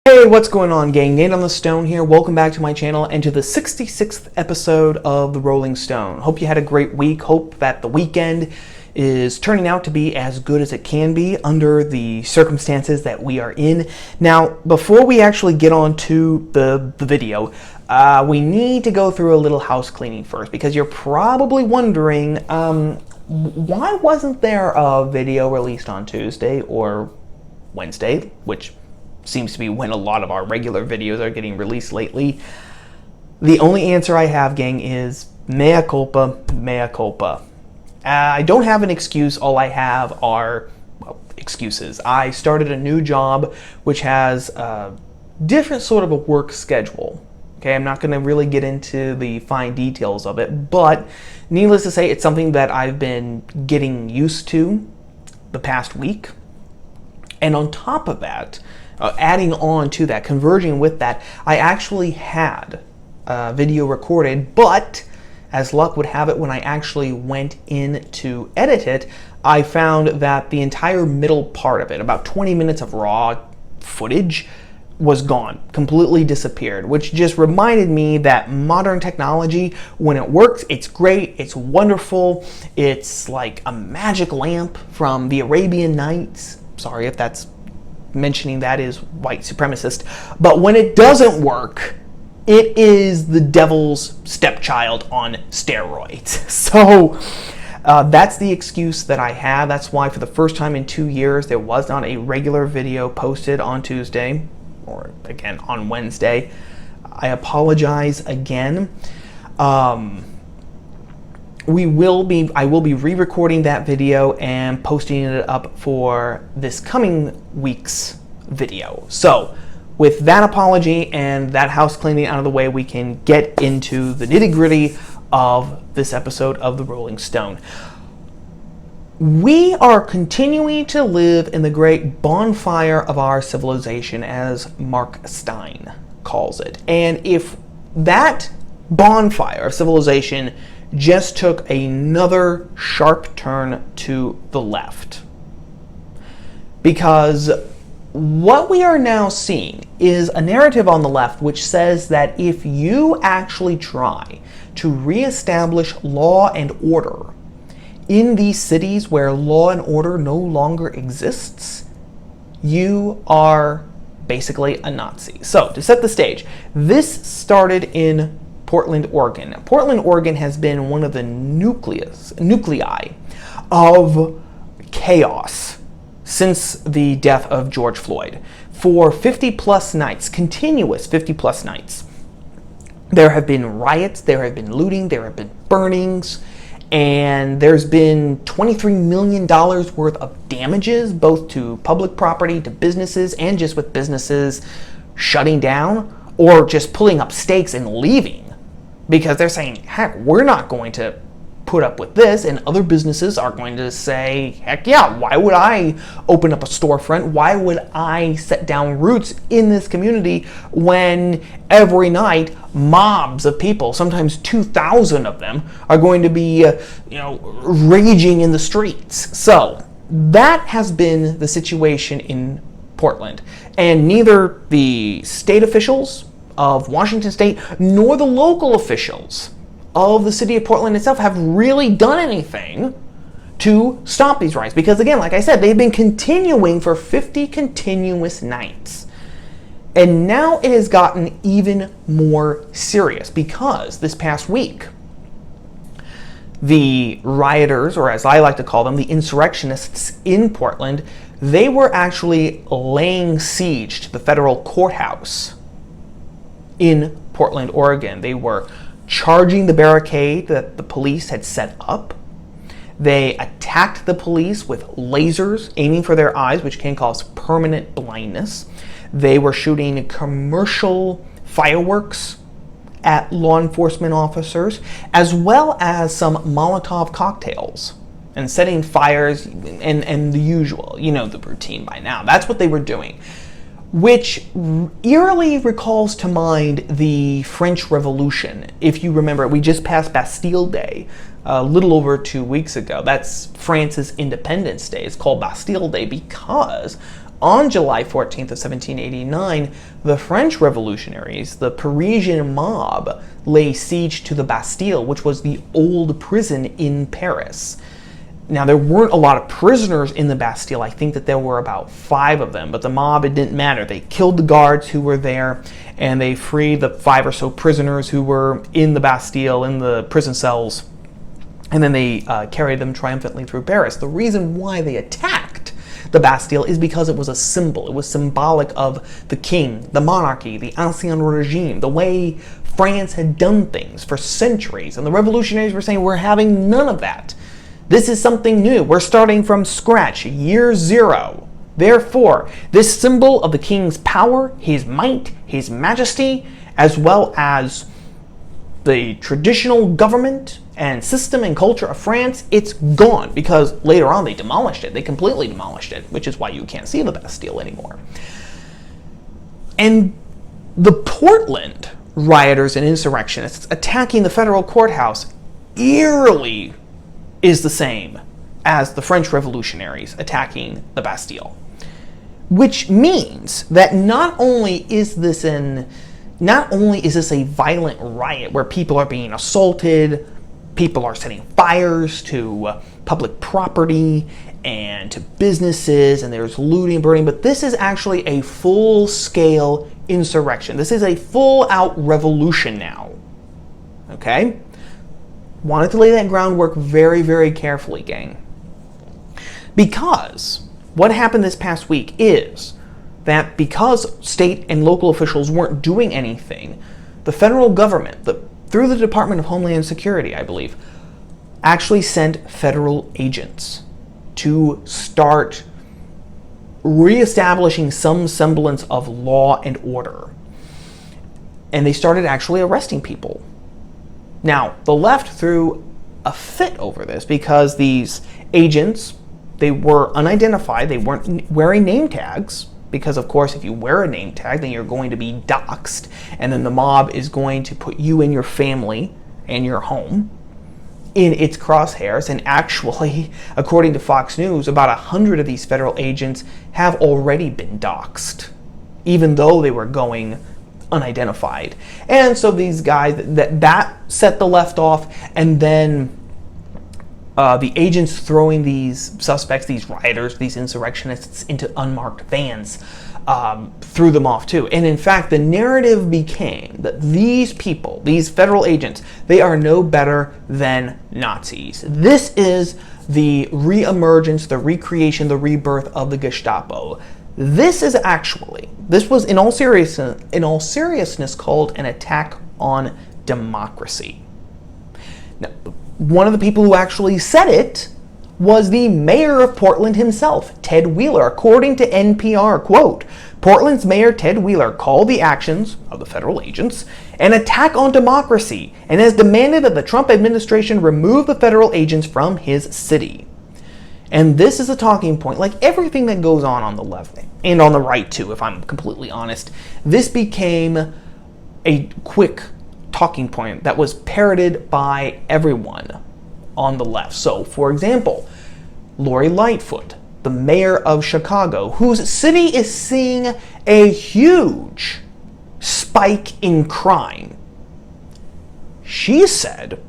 Hey, what's going on, gang? Nate on the Stone here. Welcome back to my channel and to the 66th episode of The Rolling Stone. Hope you had a great week. Hope that the weekend is turning out to be as good as it can be under the circumstances that we are in. Now, before we actually get on to the video, we need to go through a little house cleaning first, because you're probably wondering, why wasn't there a video released on Tuesday or Wednesday, which seems to be when a lot of our regular videos are getting released lately. The only answer I have, gang, is mea culpa, mea culpa. I don't have an excuse. All I have are, well, excuses. I started a new job which has a different sort of a work schedule. Okay, I'm not going to really get into the fine details of it, but needless to say, it's something that I've been getting used to the past week. And on top of that, adding on to that, converging with that, I actually had a video recorded, but as luck would have it, when I actually went in to edit it, I found that the entire middle part of it, about 20 minutes of raw footage, was gone, completely disappeared, which just reminded me that modern technology, when it works, it's great, it's wonderful, it's like a magic lamp from the Arabian Nights. Sorry if that's mentioning that is white supremacist, but when it doesn't work, it is the devil's stepchild on steroids. So that's the excuse that I have. That's why for the first time in 2 years there was not a regular video posted on Tuesday, or again on Wednesday. I apologize again. I will be re-recording that video and posting it up for this coming week's video. So with that apology and that house cleaning out of the way, we can get into the nitty-gritty of this episode of The Rolling Stone. We are continuing to live in the great bonfire of our civilization, as Mark Stein calls it. And if that bonfire of civilization just took another sharp turn to the left, because what we are now seeing is a narrative on the left which says that if you actually try to reestablish law and order in these cities where law and order no longer exists, you are basically a Nazi. So to set the stage, this started in Portland, Oregon. Portland, Oregon has been one of the nuclei of chaos since the death of George Floyd. For 50 plus nights, continuous 50 plus nights, there have been riots, there have been looting, there have been burnings, and there's been $23 million worth of damages, both to public property, to businesses, and just with businesses shutting down or just pulling up stakes and leaving, because they're saying, heck, we're not going to put up with this, and other businesses are going to say, heck yeah, why would I open up a storefront? Why would I set down roots in this community when every night mobs of people, sometimes 2,000 of them, are going to be raging in the streets? So that has been the situation in Portland, and neither the state officials of Washington State nor the local officials of the city of Portland itself have really done anything to stop these riots, because again, like I said, they've been continuing for 50 continuous nights. And now it has gotten even more serious, because this past week the rioters, or as I like to call them, the insurrectionists in Portland, they were actually laying siege to the federal courthouse in Portland, Oregon. They were charging the barricade that the police had set up. They attacked the police with lasers, aiming for their eyes, which can cause permanent blindness. They were shooting commercial fireworks at law enforcement officers, as well as some Molotov cocktails, and setting fires, and the usual, you know the routine by now. That's what they were doing, which eerily recalls to mind the French Revolution. If you remember, we just passed Bastille Day a little over 2 weeks ago. That's France's Independence Day. It's called Bastille Day because On July 14th of 1789, the French revolutionaries, the Parisian mob, lay siege to the Bastille, which was the old prison in Paris. Now, there weren't a lot of prisoners in the Bastille. I think that there were about 5 of them, but the mob, it didn't matter. They killed the guards who were there, and they freed the 5 or so prisoners who were in the Bastille, in the prison cells, and then they carried them triumphantly through Paris. The reason why they attacked the Bastille is because it was a symbol. It was symbolic of the king, the monarchy, the ancien regime, the way France had done things for centuries. And the revolutionaries were saying, we're having none of that. This is something new. We're starting from scratch, year 0. Therefore, this symbol of the king's power, his might, his majesty, as well as the traditional government and system and culture of France, it's gone, because later on they demolished it. They completely demolished it, which is why you can't see the Bastille anymore. And the Portland rioters and insurrectionists attacking the federal courthouse eerily is the same as the French revolutionaries attacking the Bastille. Which means that not only is this a violent riot where people are being assaulted, people are setting fires to public property and to businesses, and there's looting and burning, but this is actually a full-scale insurrection. This is a full-out revolution now. Okay? Wanted to lay that groundwork very, very carefully, gang. Because what happened this past week is that because state and local officials weren't doing anything, the federal government, through the Department of Homeland Security, I believe, actually sent federal agents to start reestablishing some semblance of law and order. And they started actually arresting people. Now, the left threw a fit over this because these agents, they were unidentified, they weren't wearing name tags, because of course if you wear a name tag then you're going to be doxxed, and then the mob is going to put you and your family and your home in its crosshairs. And actually, according to Fox News, about 100 of these federal agents have already been doxxed, even though they were going unidentified. And so these guys, that set the left off, and then the agents throwing these suspects, these rioters, these insurrectionists into unmarked vans, threw them off too. And in fact, the narrative became that these people, these federal agents, they are no better than Nazis. This is the reemergence, the recreation, the rebirth of the Gestapo. This was in all seriousness called an attack on democracy. Now, one of the people who actually said it was the mayor of Portland himself, Ted Wheeler. According to NPR, quote, Portland's mayor Ted Wheeler called the actions of the federal agents an attack on democracy and has demanded that the Trump administration remove the federal agents from his city. And this is a talking point, like everything that goes on the left and on the right too, if I'm completely honest. This became a quick talking point that was parroted by everyone on the left. So, for example, Lori Lightfoot, the mayor of Chicago, whose city is seeing a huge spike in crime, she said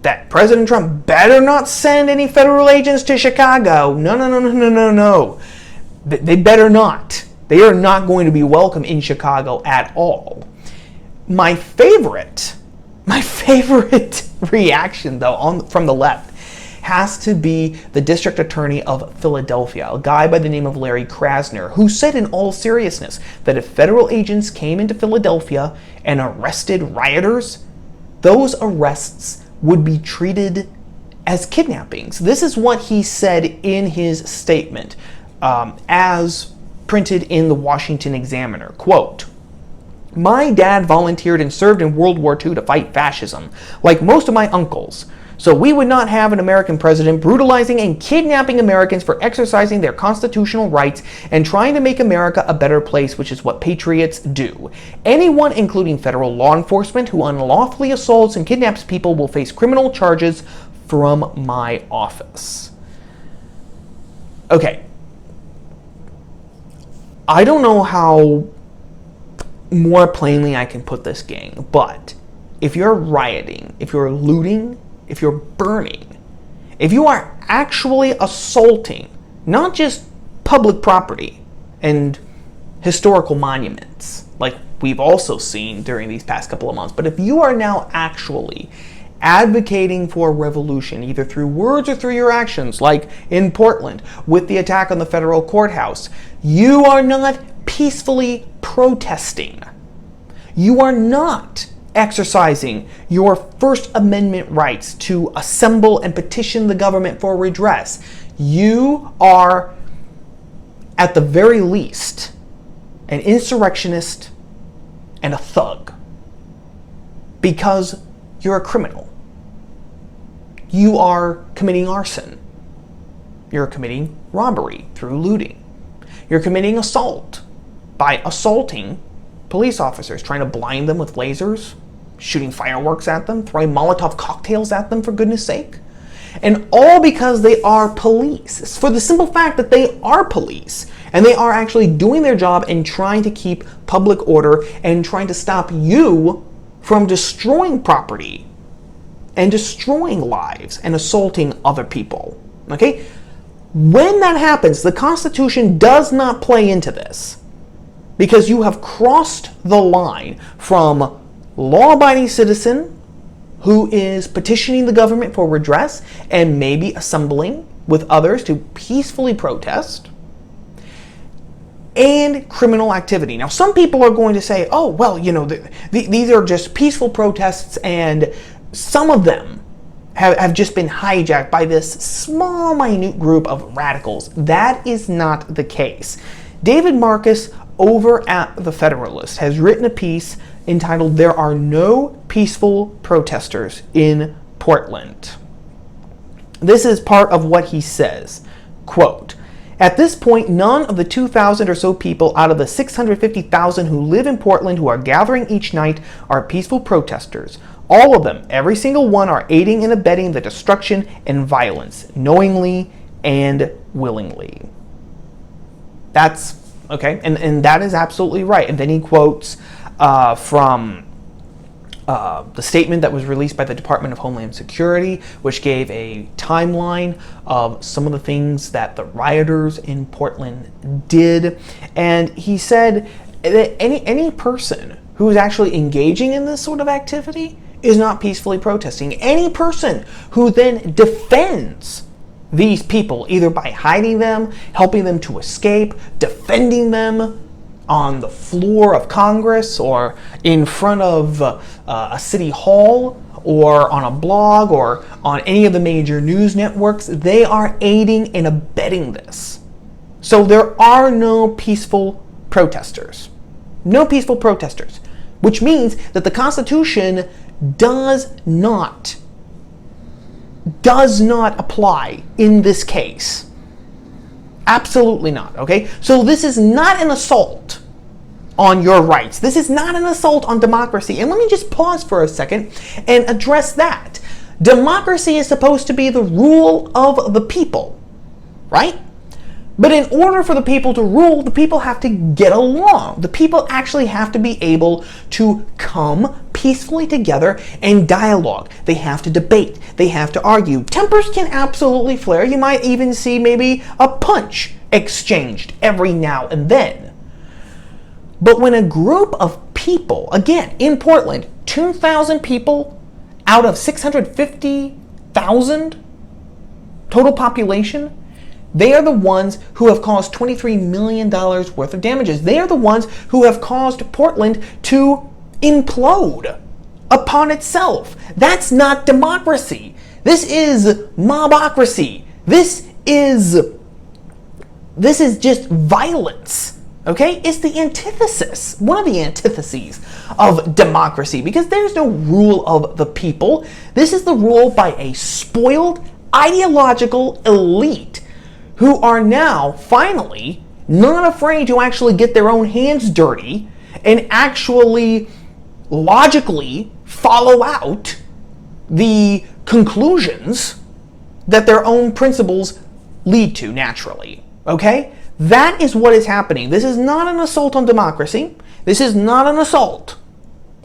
that President Trump better not send any federal agents to Chicago. No. They better not. They are not going to be welcome in Chicago at all. My favorite reaction, though, from the left has to be the district attorney of Philadelphia, a guy by the name of Larry Krasner, who said in all seriousness that if federal agents came into Philadelphia and arrested rioters, those arrests would be treated as kidnappings. This is what he said in his statement, as printed in the Washington Examiner. Quote, "My dad volunteered and served in World War II to fight fascism, like most of my uncles. So we would not have an American president brutalizing and kidnapping Americans for exercising their constitutional rights and trying to make America a better place, which is what patriots do. Anyone, including federal law enforcement, who unlawfully assaults and kidnaps people will face criminal charges from my office." Okay. I don't know how more plainly I can put this, gang, but if you're rioting, if you're looting, if you're burning, if you are actually assaulting not just public property and historical monuments, like we've also seen during these past couple of months, but if you are now actually advocating for revolution, either through words or through your actions, like in Portland with the attack on the federal courthouse, you are not peacefully protesting. You are not exercising your First Amendment rights to assemble and petition the government for redress. You are, at the very least, an insurrectionist and a thug, because you're a criminal. You are committing arson. You're committing robbery through looting. You're committing assault by assaulting police officers, trying to blind them with lasers, shooting fireworks at them, throwing Molotov cocktails at them, for goodness sake. And all because they are police. It's for the simple fact that they are police. And they are actually doing their job and trying to keep public order and trying to stop you from destroying property and destroying lives and assaulting other people. Okay? When that happens, the Constitution does not play into this, because you have crossed the line from law-abiding citizen who is petitioning the government for redress and maybe assembling with others to peacefully protest, and criminal activity. Now, some people are going to say, oh, well, you know, these are just peaceful protests, and some of them have just been hijacked by this small, minute group of radicals. That is not the case. David Marcus over at The Federalist has written a piece entitled "There Are No Peaceful Protesters in Portland." This is part of what he says. Quote, "At this point, none of the 2,000 or so people out of the 650,000 who live in Portland who are gathering each night are peaceful protesters. All of them, every single one, are aiding and abetting the destruction and violence, knowingly and willingly." That's okay, and that is absolutely right. And then he quotes from the statement that was released by the Department of Homeland Security, which gave a timeline of some of the things that the rioters in Portland did. And he said that any person who is actually engaging in this sort of activity is not peacefully protesting. Any person who then defends these people, either by hiding them, helping them to escape, defending them on the floor of Congress or in front of a city hall or on a blog or on any of the major news networks, they are aiding and abetting this. So there are no peaceful protesters. No peaceful protesters. Which means that the Constitution does not apply in this case. Absolutely not, okay? So this is not an assault on your rights. This is not an assault on democracy. And let me just pause for a second and address that. Democracy is supposed to be the rule of the people, right? But in order for the people to rule, the people have to get along. The people actually have to be able to come peacefully together and dialogue. They have to debate. They have to argue. Tempers can absolutely flare. You might even see maybe a punch exchanged every now and then. But when a group of people, again, in Portland, 2,000 people out of 650,000 total population, they are the ones who have caused $23 million worth of damages. They are the ones who have caused Portland to implode upon itself. That's not democracy. This is mobocracy. This is just violence. Okay? It's the antithesis, one of the antitheses of democracy, because there's no rule of the people. This is the rule by a spoiled, ideological elite who are now finally not afraid to actually get their own hands dirty and actually logically follow out the conclusions that their own principles lead to naturally. Okay? That is what is happening. This is not an assault on democracy. This is not an assault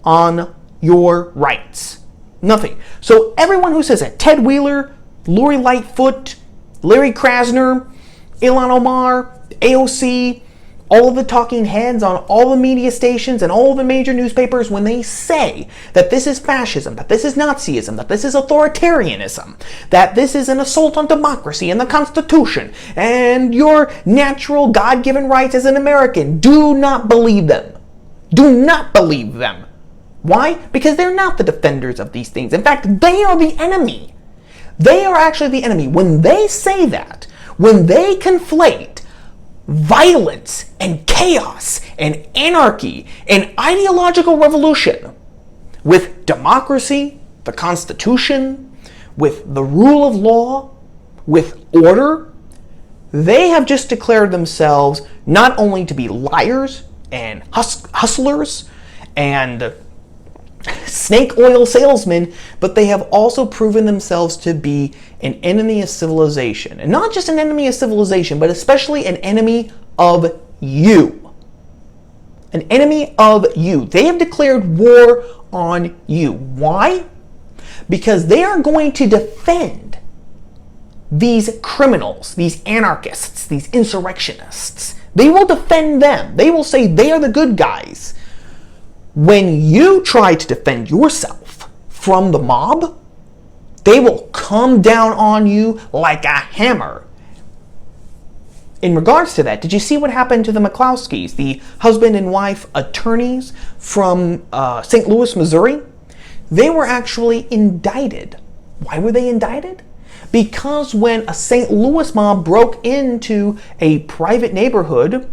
on your rights. Nothing. So everyone who says that, Ted Wheeler, Lori Lightfoot, Larry Krasner, Ilhan Omar, AOC, all of the talking heads on all the media stations and all the major newspapers, when they say that this is fascism, that this is Nazism, that this is authoritarianism, that this is an assault on democracy and the Constitution and your natural God-given rights as an American, do not believe them. Do not believe them. Why? Because they're not the defenders of these things. In fact, they are the enemy. They are actually the enemy. When they say that, when they conflate violence and chaos and anarchy and ideological revolution with democracy, the Constitution, with the rule of law, with order, they have just declared themselves not only to be liars and hustlers and snake oil salesmen, but they have also proven themselves to be an enemy of civilization. And not just an enemy of civilization, but especially an enemy of you. An enemy of you. They have declared war on you. Why? Because they are going to defend these criminals, these anarchists, these insurrectionists. They will defend them. They will say they are the good guys. When you try to defend yourself from the mob, they will come down on you like a hammer. In regards to that, did you see what happened to the McCloskeys, the husband and wife attorneys from St. Louis, Missouri? They were actually indicted. Why were they indicted? Because when a St. Louis mob broke into a private neighborhood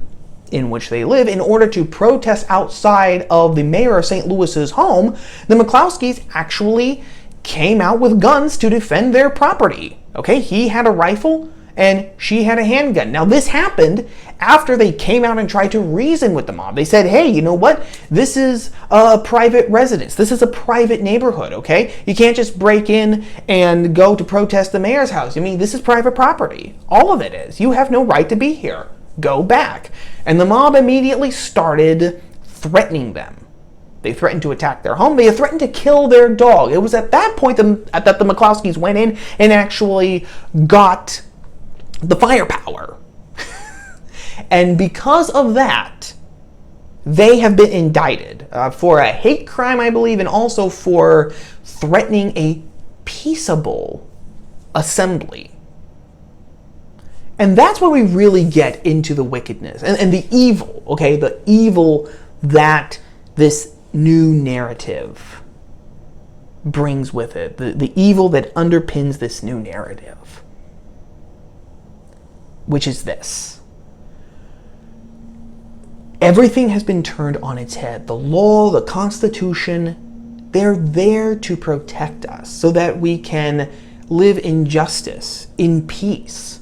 in which they live in order to protest outside of the mayor of St. Louis's home, the McCloskeys actually came out with guns to defend their property. Okay, he had a rifle and she had a handgun. Now this happened after they came out and tried to reason with the mob. They said, hey, you know what? This is a private residence. This is a private neighborhood, okay? You can't just break in and go to protest the mayor's house. I mean, this is private property. All of it is. You have no right to be here. Go back. And the mob immediately started threatening them. They threatened to attack their home. They threatened to kill their dog. It was at that point that the McCloskeys went in and actually got the firepower. And because of that, they have been indicted for a hate crime, I believe, and also for threatening a peaceable assembly. And that's where we really get into the wickedness and the evil, okay? The evil that this new narrative brings with it. The evil that underpins this new narrative. Which is this. Everything has been turned on its head. The law, the Constitution, they're there to protect us so that we can live in justice, in peace.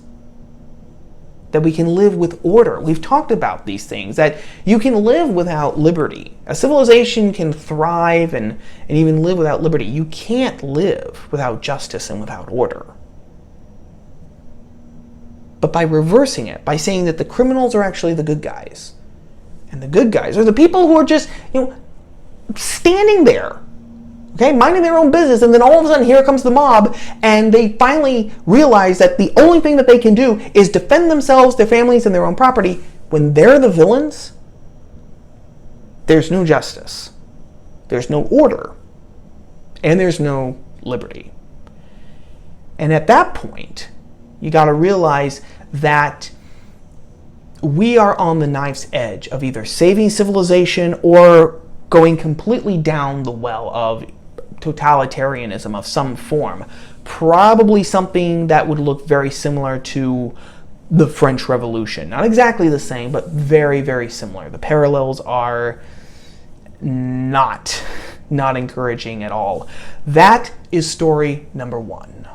That we can live with order. We've talked about these things, that you can live without liberty. A civilization can thrive and even live without liberty. You can't live without justice and without order. But by reversing it, by saying that the criminals are actually the good guys, and the good guys are the people who are just, standing there, okay, minding their own business, and then all of a sudden here comes the mob, and they finally realize that the only thing that they can do is defend themselves, their families, and their own property. When they're the villains, there's no justice, there's no order, and there's no liberty. And at that point, you got to realize that we are on the knife's edge of either saving civilization or going completely down the well of totalitarianism of some form. Probably something that would look very similar to the French Revolution. Not exactly the same, but very, very similar. The parallels are not encouraging at all. That is story number one.